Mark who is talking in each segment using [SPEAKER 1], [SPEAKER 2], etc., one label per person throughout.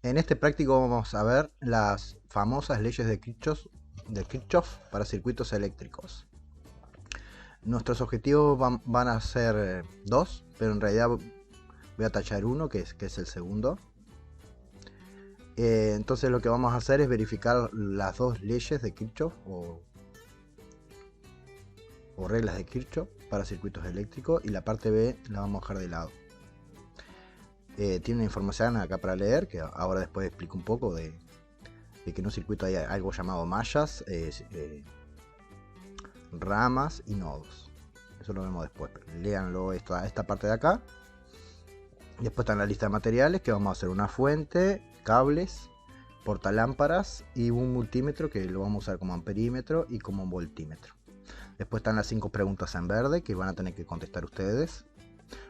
[SPEAKER 1] En este práctico vamos a ver las famosas leyes de Kirchhoff para circuitos eléctricos. Nuestros objetivos van a ser dos, pero en realidad voy a tachar uno, que es el segundo. Entonces lo que vamos a hacer es verificar las dos leyes de Kirchhoff o reglas de Kirchhoff para circuitos eléctricos, y la parte B la vamos a dejar de lado. Tiene una información acá para leer, que ahora después explico un poco de que en un circuito hay algo llamado mallas, ramas y nodos. Eso lo vemos después, pero léanlo esta parte de acá. Después está en la lista de materiales, que vamos a hacer una fuente, cables, portalámparas y un multímetro, que lo vamos a usar como amperímetro y como voltímetro. Después están las 5 preguntas en verde, que van a tener que contestar ustedes.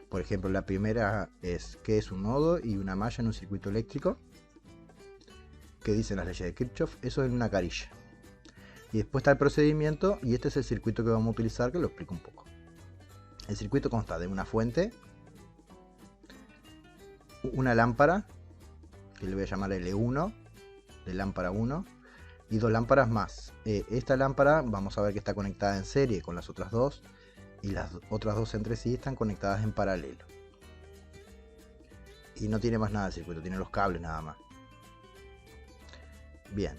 [SPEAKER 1] Por ejemplo, la primera es: ¿qué es un nodo y una malla en un circuito eléctrico? ¿Qué dicen las leyes de Kirchhoff? Eso es una carilla. Y después está el procedimiento, y este es el circuito que vamos a utilizar, que lo explico un poco. El circuito consta de una fuente, una lámpara, que le voy a llamar L1, de lámpara 1, y dos lámparas más. Esta lámpara vamos a ver que está conectada en serie con las otras dos, y las otras dos entre sí están conectadas en paralelo. Y no tiene más nada el circuito, tiene los cables nada más. Bien.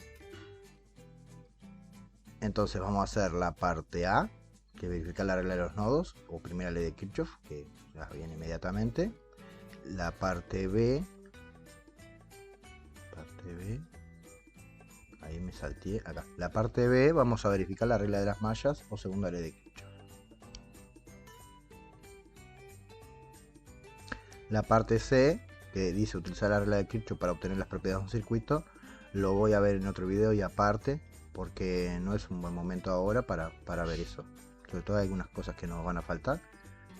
[SPEAKER 1] Entonces vamos a hacer la parte A, que verifica la regla de los nodos, o primera ley de Kirchhoff, que ya viene inmediatamente. La parte B, ahí me salté, acá. La parte B vamos a verificar la regla de las mallas, o segunda ley de Kirchhoff. La parte C, que dice utilizar la regla de Kirchhoff para obtener las propiedades de un circuito, lo voy a ver en otro video y aparte, porque no es un buen momento ahora para ver eso. Sobre todo hay algunas cosas que nos van a faltar,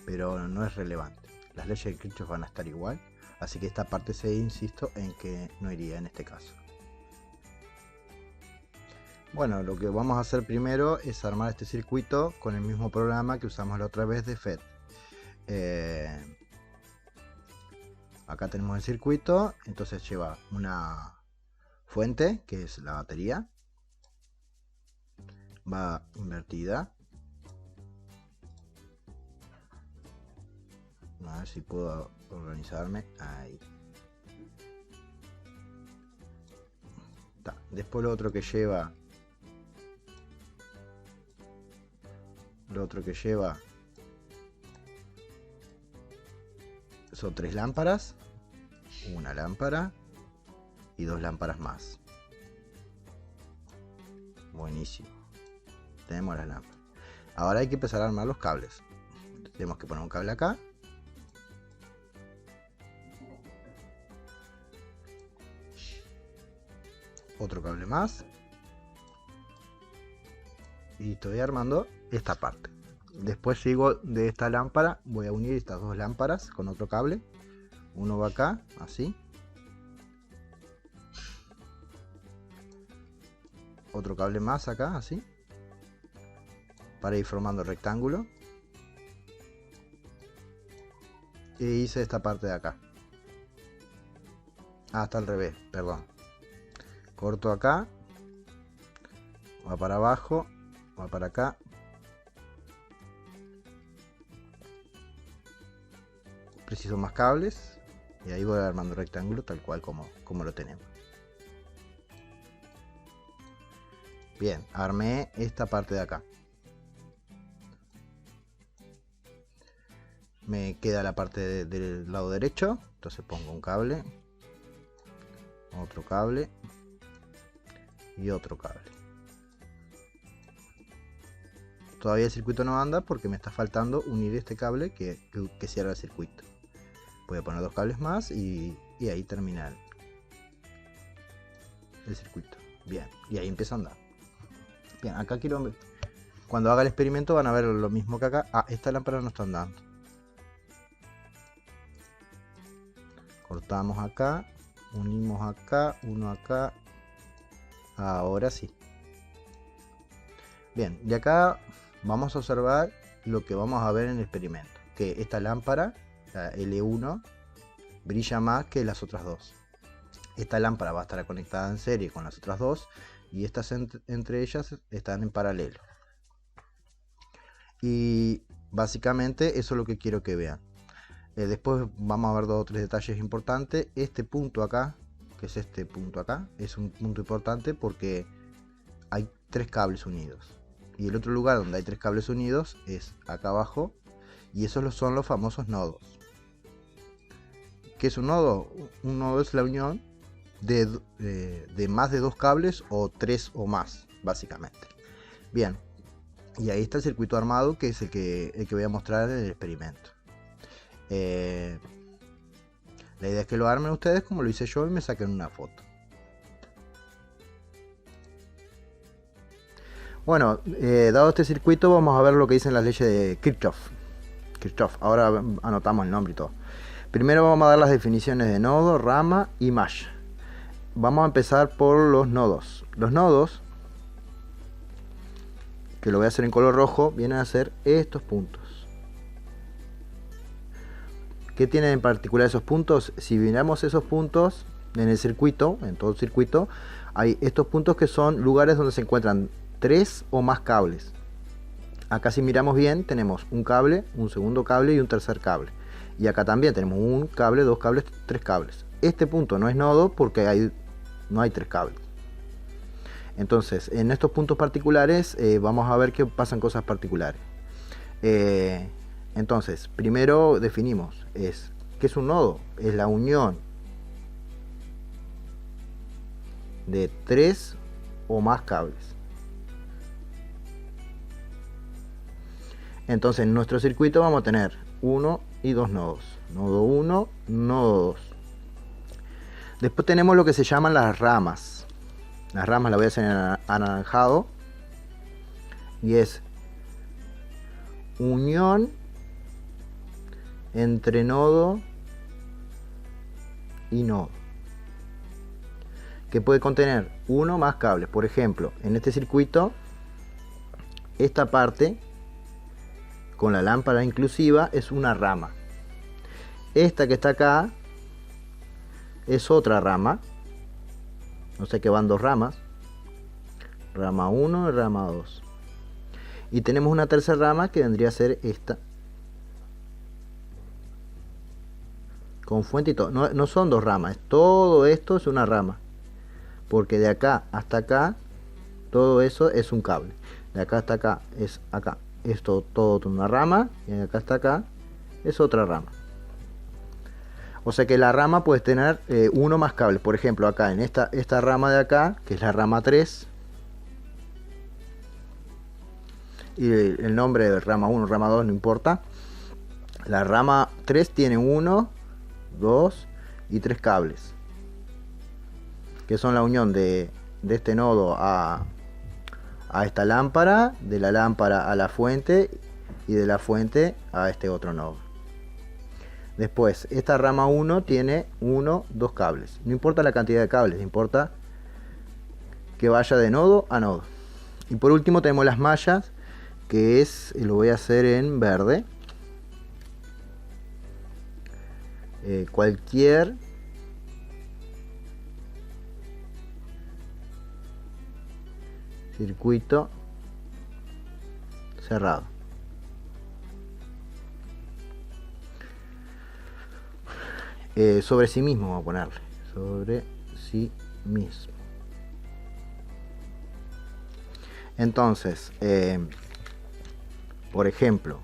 [SPEAKER 1] pero no es relevante. Las leyes de Kirchhoff van a estar igual, así que esta parte C, insisto en que no iría en este caso. Bueno, lo que vamos a hacer primero es armar este circuito con el mismo programa que usamos la otra vez de FET. Acá tenemos el circuito, entonces lleva una fuente, que es la batería, va invertida. A ver si puedo organizarme. Ahí está. Después lo otro que lleva son 3 lámparas, una lámpara y 2 lámparas más. Buenísimo, tenemos las lámparas. Ahora hay que empezar a armar los cables. Tenemos que poner un cable acá, otro cable más, y estoy armando esta parte. Después sigo de esta lámpara, voy a unir estas dos lámparas con otro cable. Uno va acá, así. Otro cable más acá, así. Para ir formando el rectángulo. Y hice esta parte de acá. Hasta al revés, perdón. Corto acá. Va para abajo. Va para acá. Preciso más cables. Y ahí voy armando el rectángulo tal cual como lo tenemos. Bien, armé esta parte de acá. Me queda la parte del lado derecho. Entonces pongo un cable. Otro cable. Y otro cable. Todavía el circuito no anda porque me está faltando unir este cable que cierra el circuito. Voy a poner 2 cables más y ahí termina el circuito. Bien, y ahí empieza a andar. Bien, acá quiero... Cuando haga el experimento van a ver lo mismo que acá. Ah, esta lámpara no está andando. Cortamos acá, unimos acá, uno acá. Ahora sí. Bien, y acá vamos a observar lo que vamos a ver en el experimento. Que esta lámpara, la L1, brilla más que las otras dos. Esta lámpara va a estar conectada en serie con las otras dos y estas entre ellas están en paralelo. Y básicamente eso es lo que quiero que vean. Después vamos a ver 2 o 3 detalles importantes. Este punto acá, que es este punto acá, es un punto importante porque hay 3 cables unidos. Y el otro lugar donde hay 3 cables unidos es acá abajo. Y esos son los famosos nodos. ¿Qué es un nodo? Un nodo es la unión de más de 2 cables o 3 o más, básicamente. Bien, y ahí está el circuito armado, que es el que voy a mostrar en el experimento. La idea es que lo armen ustedes como lo hice yo y me saquen una foto. Bueno, dado este circuito, vamos a ver lo que dicen las leyes de Kirchhoff. Ahora anotamos el nombre y todo. Primero vamos a dar las definiciones de nodo, rama y malla. Vamos a empezar por los nodos. Los nodos, que lo voy a hacer en color rojo, vienen a ser estos puntos. ¿Qué tienen en particular esos puntos? Si miramos esos puntos en el circuito, en todo el circuito, hay estos puntos que son lugares donde se encuentran 3 o más cables. Acá si miramos bien tenemos un cable, un segundo cable y un tercer cable. Y acá también tenemos un cable, 2 cables, 3 cables. Este punto no es nodo porque no hay 3 cables. Entonces, en estos puntos particulares vamos a ver que pasan cosas particulares. Entonces, primero definimos, ¿qué es un nodo? Es la unión de 3 o más cables. Entonces, en nuestro circuito vamos a tener 1 y 2 nodos. Nodo 1, nodo 2. Después tenemos lo que se llaman las ramas. Las ramas las voy a hacer en anaranjado. Y es unión entre nodo y nodo, que puede contener uno o más cables. Por ejemplo, en este circuito, esta parte con la lámpara inclusiva es una rama. Esta que está acá es otra rama. O sea que van 2 ramas. Rama 1 y rama 2. Y tenemos una tercera rama que vendría a ser esta. Con fuente y todo. No son 2 ramas. Todo esto es una rama. Porque de acá hasta acá, todo eso es un cable. De acá hasta acá es acá. Esto todo una rama. Y de acá hasta acá es otra rama. O sea que la rama puede tener uno más cables. Por ejemplo, acá en esta rama de acá, que es la rama 3. Y el nombre de rama 1, rama 2 no importa. La rama 3 tiene 1, 2 y 3 cables. Que son la unión de este nodo a esta lámpara. De la lámpara a la fuente. Y de la fuente a este otro nodo. Después, esta rama 1 tiene 1, 2 cables. No importa la cantidad de cables, importa que vaya de nodo a nodo. Y por último tenemos las mallas, que es, lo voy a hacer en verde. Cualquier circuito cerrado. Sobre sí mismo vamos a ponerle. Sobre sí mismo. Entonces, por ejemplo,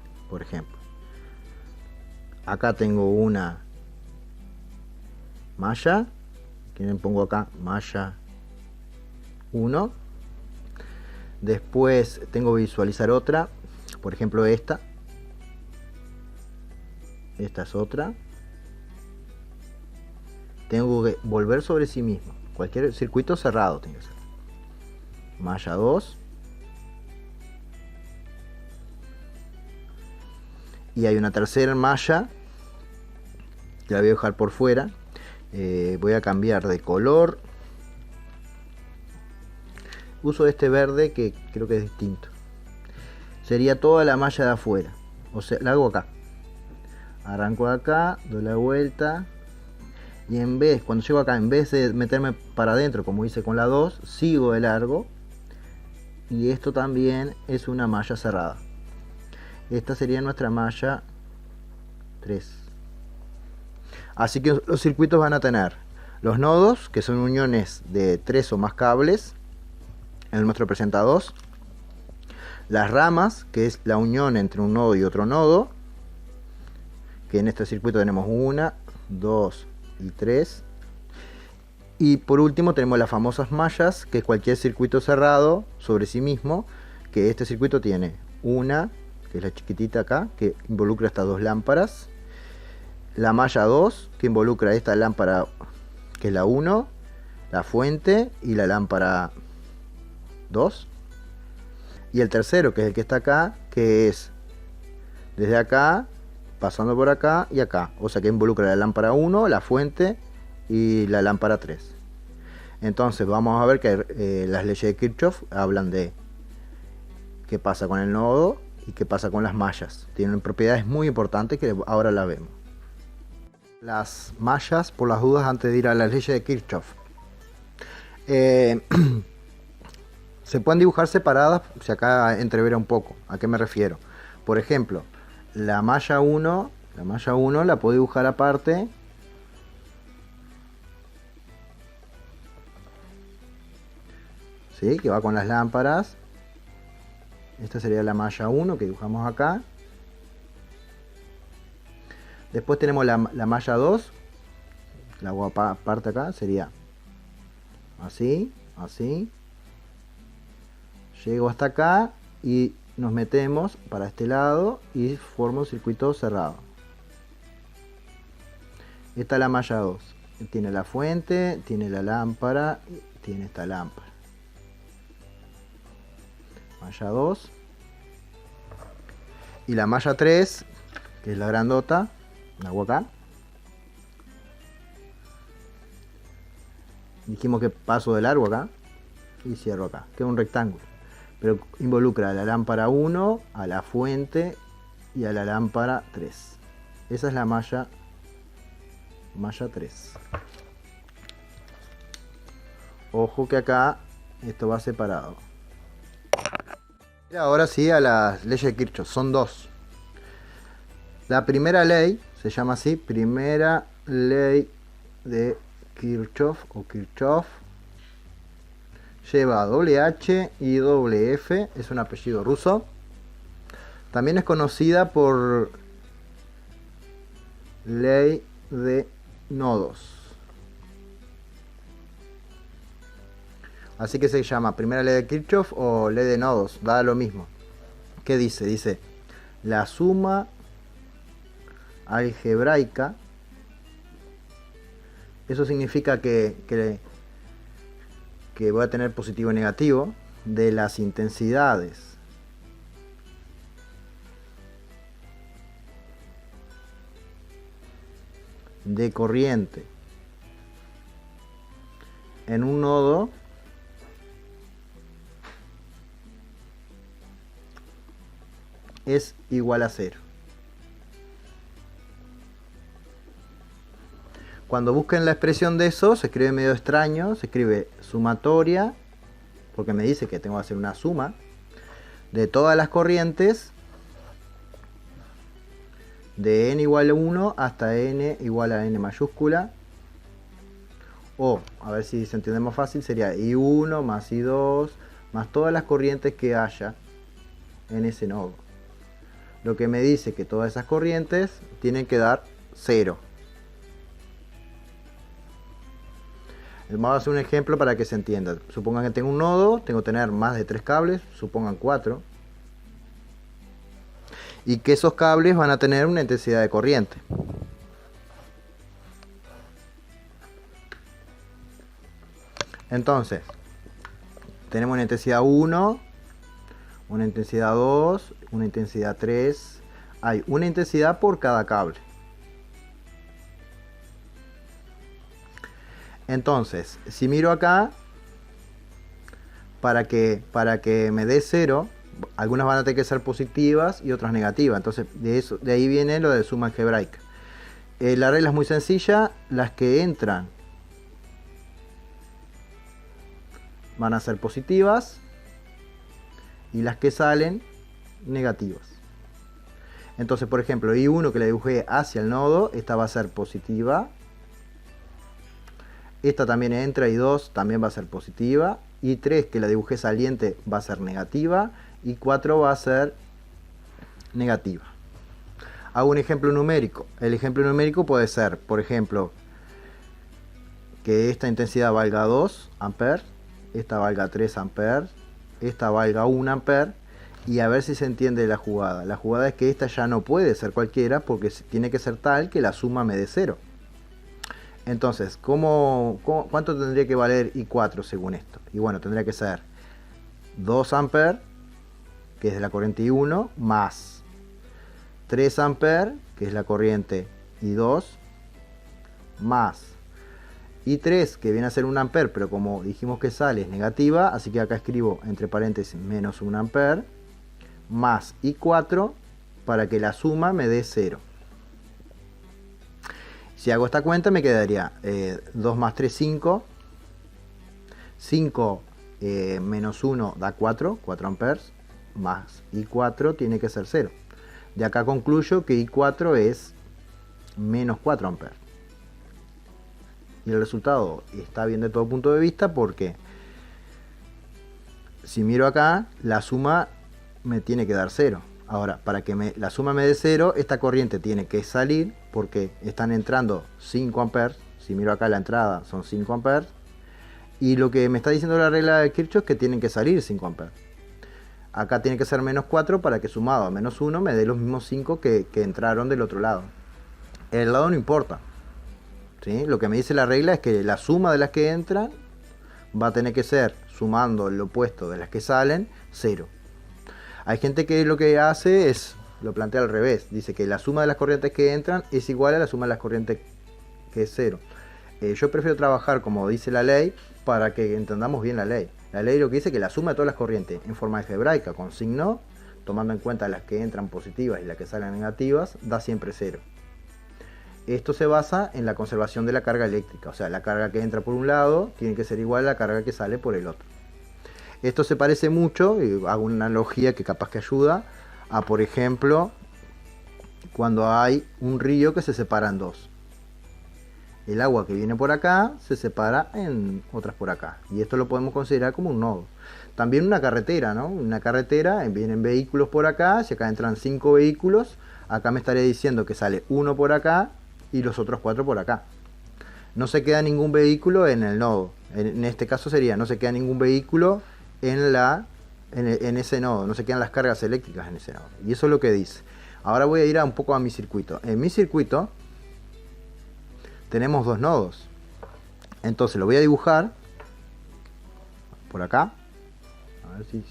[SPEAKER 1] acá tengo una malla. Que le pongo acá malla 1. Después tengo que visualizar otra. Por ejemplo, esta. Esta es otra. Tengo que volver sobre sí mismo. Cualquier circuito cerrado tiene que ser. Malla 2. Y hay una tercera malla que la voy a dejar por fuera. Voy a cambiar de color. Uso este verde que creo que es distinto. Sería toda la malla de afuera. O sea, la hago acá. Arranco acá, doy la vuelta. y cuando llego acá, en vez de meterme para adentro como hice con la 2, sigo de largo, y esto también es una malla cerrada. Esta sería nuestra malla 3. Así que los circuitos van a tener los nodos, que son uniones de 3 o más cables en nuestro presenta 2, las ramas, que es la unión entre un nodo y otro nodo, que en este circuito tenemos 1, 2 y 3. Y por último tenemos las famosas mallas, que es cualquier circuito cerrado sobre sí mismo, que este circuito tiene una, que es la chiquitita acá, que involucra estas dos lámparas, la malla 2, que involucra esta lámpara, que es la 1, la fuente y la lámpara 2, y el tercero, que es el que está acá, que es desde acá, pasando por acá y acá, o sea que involucra la lámpara 1, la fuente y la lámpara 3. Entonces vamos a ver que las leyes de Kirchhoff hablan de qué pasa con el nodo y qué pasa con las mallas. Tienen propiedades muy importantes que ahora las vemos. Las mallas, por las dudas, antes de ir a las leyes de Kirchhoff, se pueden dibujar separadas, si acá entrevera un poco. ¿A qué me refiero? Por ejemplo, la malla 1 la puedo dibujar aparte. ¿Sí? Que va con las lámparas. Esta sería la malla 1 que dibujamos acá. Después tenemos la malla 2. La hago aparte acá. Sería así, así. Llego hasta acá y nos metemos para este lado y formo un circuito cerrado. Esta es la malla 2. Tiene la fuente, tiene la lámpara, tiene esta lámpara. Malla 2. Y la malla 3, que es la grandota, la hago acá. Dijimos que paso de largo acá y cierro acá. Queda un rectángulo. Pero involucra a la lámpara 1, a la fuente y a la lámpara 3. Esa es la malla 3. Ojo que acá esto va separado. Ahora sí a las leyes de Kirchhoff. Son dos. La primera ley se llama así, primera ley de Kirchhoff o Kirchhoff. Lleva doble H y doble F, es un apellido ruso. También es conocida por ley de nodos. Así que se llama primera ley de Kirchhoff o ley de nodos, da lo mismo. ¿Qué dice? Dice, la suma algebraica, eso significa que voy a tener positivo y negativo, de las intensidades de corriente en un nodo es igual a 0. Cuando busquen la expresión de eso, se escribe medio extraño, se escribe sumatoria, porque me dice que tengo que hacer una suma de todas las corrientes de n igual a 1 hasta n igual a n mayúscula, o, a ver si se entiende más fácil, sería I1 más I2 más todas las corrientes que haya en ese nodo. Lo que me dice que todas esas corrientes tienen que dar 0. Vamos a hacer un ejemplo para que se entienda. Supongan que tengo un nodo, tengo que tener más de 3 cables, supongan 4. Y que esos cables van a tener una intensidad de corriente. Entonces, tenemos una intensidad 1, una intensidad 2, una intensidad 3. Hay una intensidad por cada cable. Entonces, si miro acá, para que me dé 0, algunas van a tener que ser positivas y otras negativas. Entonces, de ahí viene lo de suma algebraica. La regla es muy sencilla, las que entran van a ser positivas y las que salen negativas. Entonces, por ejemplo, I1 que la dibujé hacia el nodo, esta va a ser positiva. Esta también entra, I2 también va a ser positiva. I3 que la dibujé saliente va a ser negativa. I4 va a ser negativa. Hago un ejemplo numérico. El ejemplo numérico puede ser, por ejemplo, que esta intensidad valga 2 amperes, esta valga 3 amperes, esta valga 1 amper, y a ver si se entiende la jugada. La jugada es que esta ya no puede ser cualquiera porque tiene que ser tal que la suma me dé 0. Entonces, ¿cuánto tendría que valer I4 según esto? Y bueno, tendría que ser 2 amperes, que es de la corriente I1, más 3 amperes, que es la corriente I2, más I3, que viene a ser 1 amper, pero como dijimos que sale es negativa, así que acá escribo entre paréntesis menos 1 amper, más I4, para que la suma me dé 0. Si hago esta cuenta me quedaría 2 más 3, 5. 5 menos 1 da 4 amperes, más I4 tiene que ser 0. De acá concluyo que I4 es menos 4 amperes. Y el resultado está bien de todo punto de vista porque si miro acá, la suma me tiene que dar 0. Ahora, para que la suma me dé 0, esta corriente tiene que salir porque están entrando 5 amperes. Si miro acá la entrada son 5 amperes. Y lo que me está diciendo la regla de Kirchhoff es que tienen que salir 5 amperes. Acá tiene que ser menos 4 para que sumado a menos 1 me dé los mismos 5 que entraron del otro lado. El lado no importa, ¿sí? Lo que me dice la regla es que la suma de las que entran va a tener que ser, sumando el opuesto de las que salen, 0. Hay gente que lo que hace es, lo plantea al revés, dice que la suma de las corrientes que entran es igual a la suma de las corrientes que es 0. Yo prefiero trabajar como dice la ley para que entendamos bien la ley. La ley lo que dice es que la suma de todas las corrientes en forma algebraica con signo, tomando en cuenta las que entran positivas y las que salen negativas, da siempre 0. Esto se basa en la conservación de la carga eléctrica, o sea, la carga que entra por un lado tiene que ser igual a la carga que sale por el otro. Esto se parece mucho, y hago una analogía que capaz que ayuda, a por ejemplo, cuando hay un río que se separa en dos. El agua que viene por acá se separa en otras por acá, y esto lo podemos considerar como un nodo. También una carretera, ¿no? Una carretera, vienen vehículos por acá, si acá entran 5 vehículos, acá me estaría diciendo que sale uno por acá y los otros 4 por acá. No se queda ningún vehículo en el nodo. En este caso sería, no se queda ningún vehículo en ese nodo, no se quedan las cargas eléctricas en ese nodo. Y eso es lo que dice. Ahora voy a ir un poco a mi circuito. En mi circuito tenemos dos nodos. Entonces lo voy a dibujar por acá. A ver si...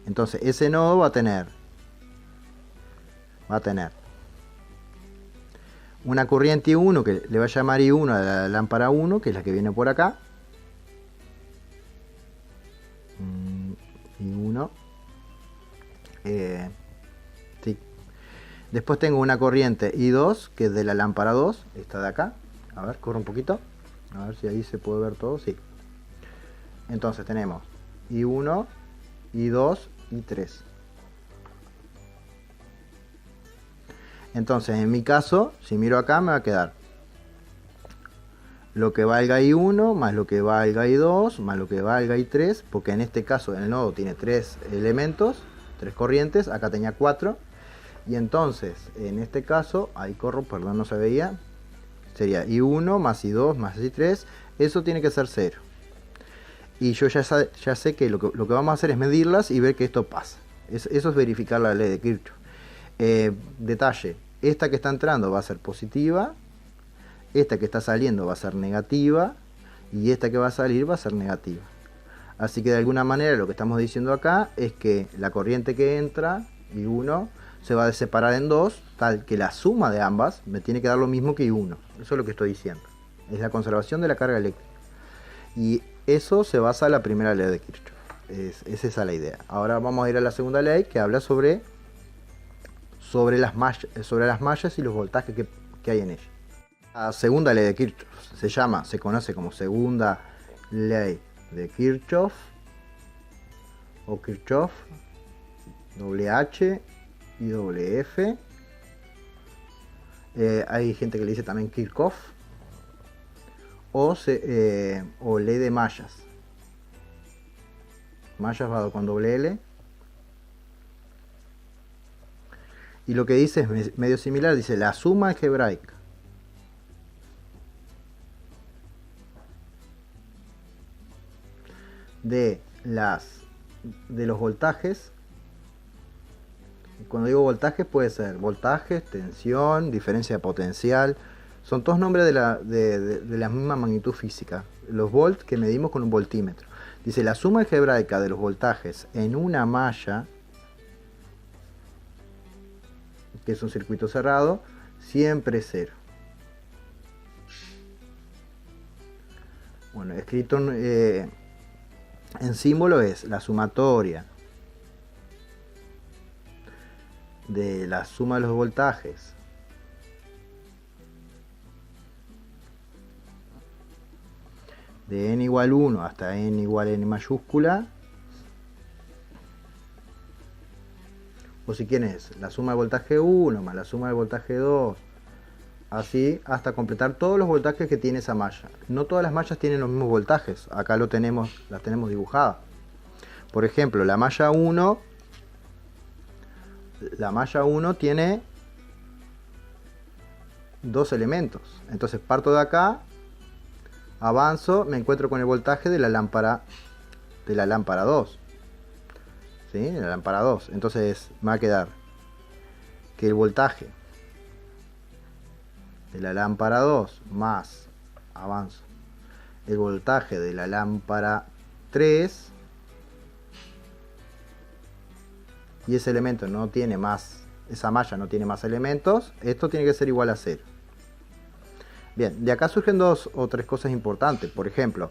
[SPEAKER 1] Entonces ese nodo va a tener una corriente I1 que le va a llamar I1 a la lámpara 1, que es la que viene por acá. I1. Sí. Después tengo una corriente I2 que es de la lámpara 2, esta de acá. A ver, corre un poquito. A ver si ahí se puede ver todo. Sí. Entonces tenemos I1, I2, I3. Entonces en mi caso, si miro acá me va a quedar lo que valga I1 más lo que valga I2 más lo que valga I3, porque en este caso el nodo tiene 3 elementos, 3 corrientes, acá tenía 4, y entonces en este caso, ahí corro, perdón no se veía, sería I1 más I2 más I3, eso tiene que ser 0. Y yo ya sé que lo que vamos a hacer es medirlas y ver que esto pasa. Eso es verificar la ley de Kirchhoff. Detalle, esta que está entrando va a ser positiva, esta que está saliendo va a ser negativa y esta que va a salir va a ser negativa. Así que de alguna manera lo que estamos diciendo acá es que la corriente que entra, I1, se va a separar en dos, tal que la suma de ambas me tiene que dar lo mismo que I1. Eso es lo que estoy diciendo. Es la conservación de la carga eléctrica. Y eso se basa en la primera ley de Kirchhoff. Es esa la idea. Ahora vamos a ir a la segunda ley que habla sobre las mallas y los voltajes que hay en ella. La segunda ley de Kirchhoff se conoce como segunda ley de Kirchhoff o Kirchhoff, doble H y doble F. Hay gente que le dice también Kirchhoff o ley de mallas. Mallas va con doble L. Y lo que dice es medio similar, dice la suma algebraica de los voltajes. Cuando digo voltajes puede ser voltajes, tensión, diferencia potencial, son todos nombres de la misma magnitud física, los volts que medimos con un voltímetro. Dice la suma algebraica de los voltajes en una malla, que es un circuito cerrado, siempre es cero. Bueno, escrito en símbolo es la sumatoria de la suma de los voltajes de n igual 1 hasta n igual n mayúscula, o si quieres la suma de voltaje 1 más la suma de voltaje 2, así hasta completar todos los voltajes que tiene esa malla. No todas las mallas tienen los mismos voltajes, acá las tenemos dibujadas. Por ejemplo, la malla 1 tiene dos elementos, entonces parto de acá, avanzo, me encuentro con el voltaje de la lámpara 2, ¿sí? De la lámpara 2. Entonces me va a quedar que el voltaje de la lámpara 2 más, avanzo, el voltaje de la lámpara 3, y ese elemento no tiene más, esa malla no tiene más elementos, esto tiene que ser igual a 0. Bien, de acá surgen dos o tres cosas importantes. Por ejemplo,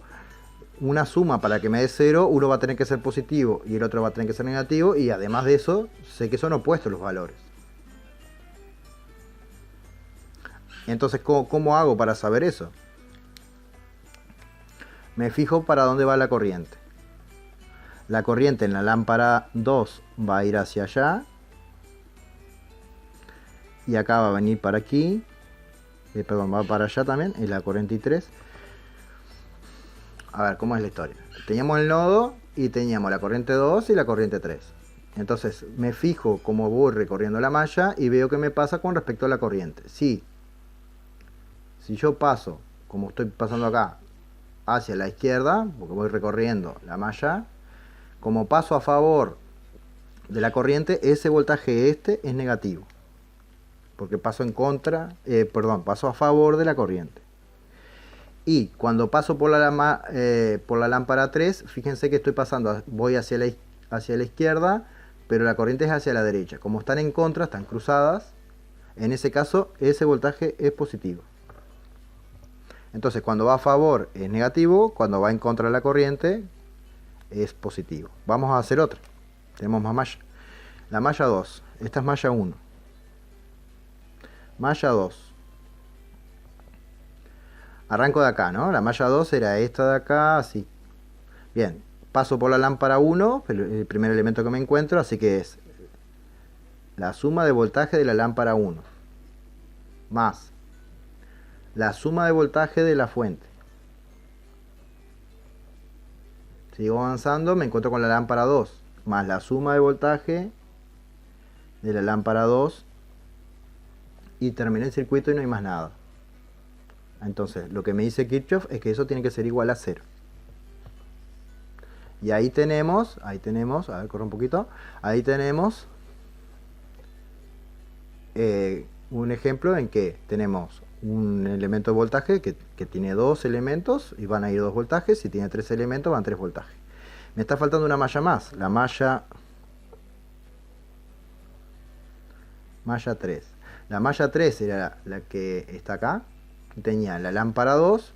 [SPEAKER 1] una suma para que me dé 0, uno va a tener que ser positivo y el otro va a tener que ser negativo, y además de eso, sé que son opuestos los valores. Entonces, ¿cómo hago para saber eso? Me fijo para dónde va la corriente. La corriente en la lámpara 2 va a ir hacia allá, y acá va a venir para aquí. Perdón, va para allá también, es la corriente I3. A ver, ¿cómo es la historia? Teníamos el nodo y teníamos la corriente 2 y la corriente 3. Entonces me fijo cómo voy recorriendo la malla y veo qué me pasa con respecto a la corriente. Si yo paso, como estoy pasando acá, hacia la izquierda, porque voy recorriendo la malla, como paso a favor de la corriente, ese voltaje es negativo, porque paso paso a favor de la corriente. Y cuando paso por la lámpara 3, fíjense que estoy pasando, voy hacia la izquierda, pero la corriente es hacia la derecha. Como están en contra, están cruzadas, en ese caso ese voltaje es positivo. Entonces cuando va a favor es negativo, cuando va en contra de la corriente es positivo. Vamos a hacer otra. Tenemos más malla. La malla 2, esta es malla 1. Malla 2. Arranco de acá, ¿no? La malla 2 era esta de acá, así. Bien, paso por la lámpara 1, el primer elemento que me encuentro, así que es la suma de voltaje de la lámpara 1 más la suma de voltaje de la fuente. Sigo avanzando, me encuentro con la lámpara 2 más la suma de voltaje de la lámpara 2, y terminé el circuito y no hay más nada. Entonces lo que me dice Kirchhoff es que eso tiene que ser igual a 0. Y ahí tenemos, a ver, corre un poquito, ahí tenemos un ejemplo en que tenemos un elemento de voltaje que tiene dos elementos y van a ir dos voltajes. Si tiene tres elementos van 3 voltajes. Me está faltando una malla más, la malla 3. La malla 3 era la que está acá, tenía la lámpara 2,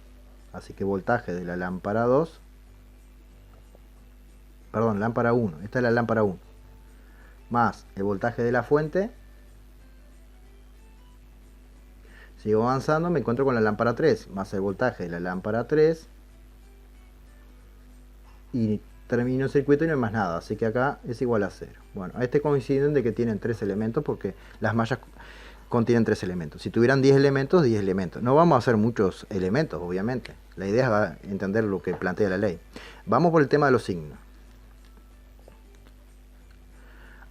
[SPEAKER 1] así que voltaje de la lámpara 2, perdón, lámpara 1, esta es la lámpara 1, más el voltaje de la fuente. Sigo avanzando, me encuentro con la lámpara 3, más el voltaje de la lámpara 3. Y termino el circuito y no hay más nada, así que acá es igual a 0. Bueno, a este coinciden de que tienen 3 elementos porque las mallas contienen 3 elementos. Si tuvieran 10 elementos, 10 elementos. No vamos a hacer muchos elementos, obviamente. La idea es entender lo que plantea la ley. Vamos por el tema de los signos.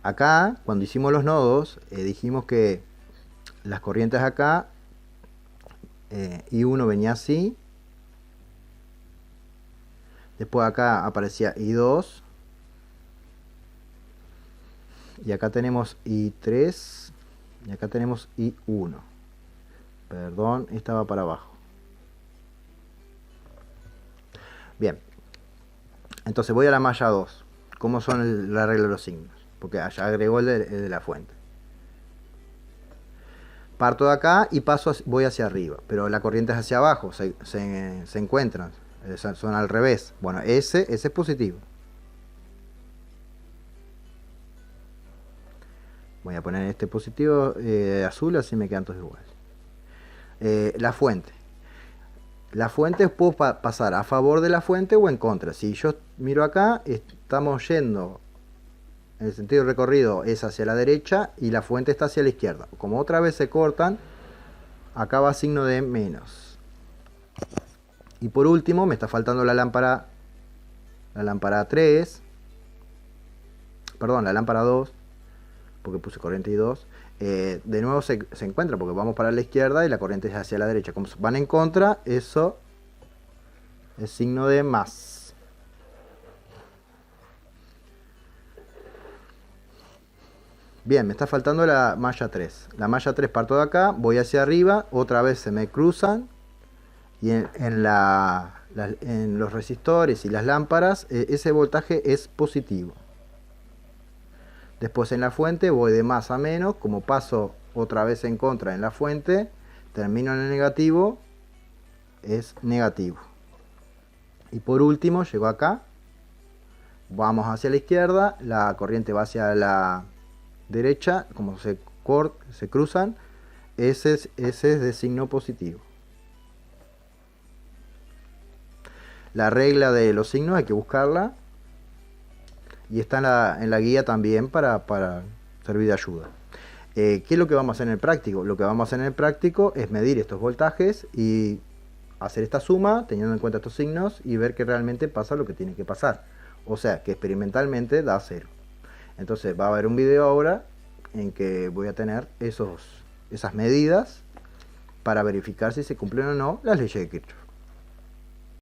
[SPEAKER 1] Acá, cuando hicimos los nodos, dijimos que las corrientes acá, I1 venía así. Después acá aparecía I2. Y acá tenemos I3. Y acá tenemos I1. Perdón, estaba para abajo. Bien. Entonces voy a la malla 2. ¿Cómo son la regla de los signos? Porque allá agregó el de la fuente. Parto de acá y voy hacia arriba. Pero la corriente es hacia abajo. Se encuentran. Son al revés. Bueno, ese es positivo. Voy a poner este positivo azul, así me quedan todos iguales. La fuente. La fuente puedo pasar a favor de la fuente o en contra. Si yo miro acá, estamos yendo, el sentido de recorrido es hacia la derecha y la fuente está hacia la izquierda. Como otra vez se cortan, acá va signo de menos. Y por último, me está faltando la lámpara 3. Perdón, la lámpara 2. Porque puse corriente y 2. De nuevo se encuentra porque vamos para la izquierda y la corriente es hacia la derecha. Como van en contra, eso es signo de más. Bien, me está faltando la malla 3. La malla 3 parto de acá, voy hacia arriba, otra vez se me cruzan. Y en los resistores y las lámparas, ese voltaje es positivo. Después en la fuente voy de más a menos, como paso otra vez en contra en la fuente, termino en el negativo, es negativo. Y por último llego acá, vamos hacia la izquierda, la corriente va hacia la derecha, como se cruzan, ese es de signo positivo. La regla de los signos hay que buscarla. Y está en la guía también para servir de ayuda. ¿Qué es lo que vamos a hacer en el práctico? Lo que vamos a hacer en el práctico es medir estos voltajes y hacer esta suma teniendo en cuenta estos signos y ver que realmente pasa lo que tiene que pasar. O sea, que experimentalmente da 0. Entonces va a haber un video ahora en que voy a tener esas medidas para verificar si se cumplen o no las leyes de Kirchhoff.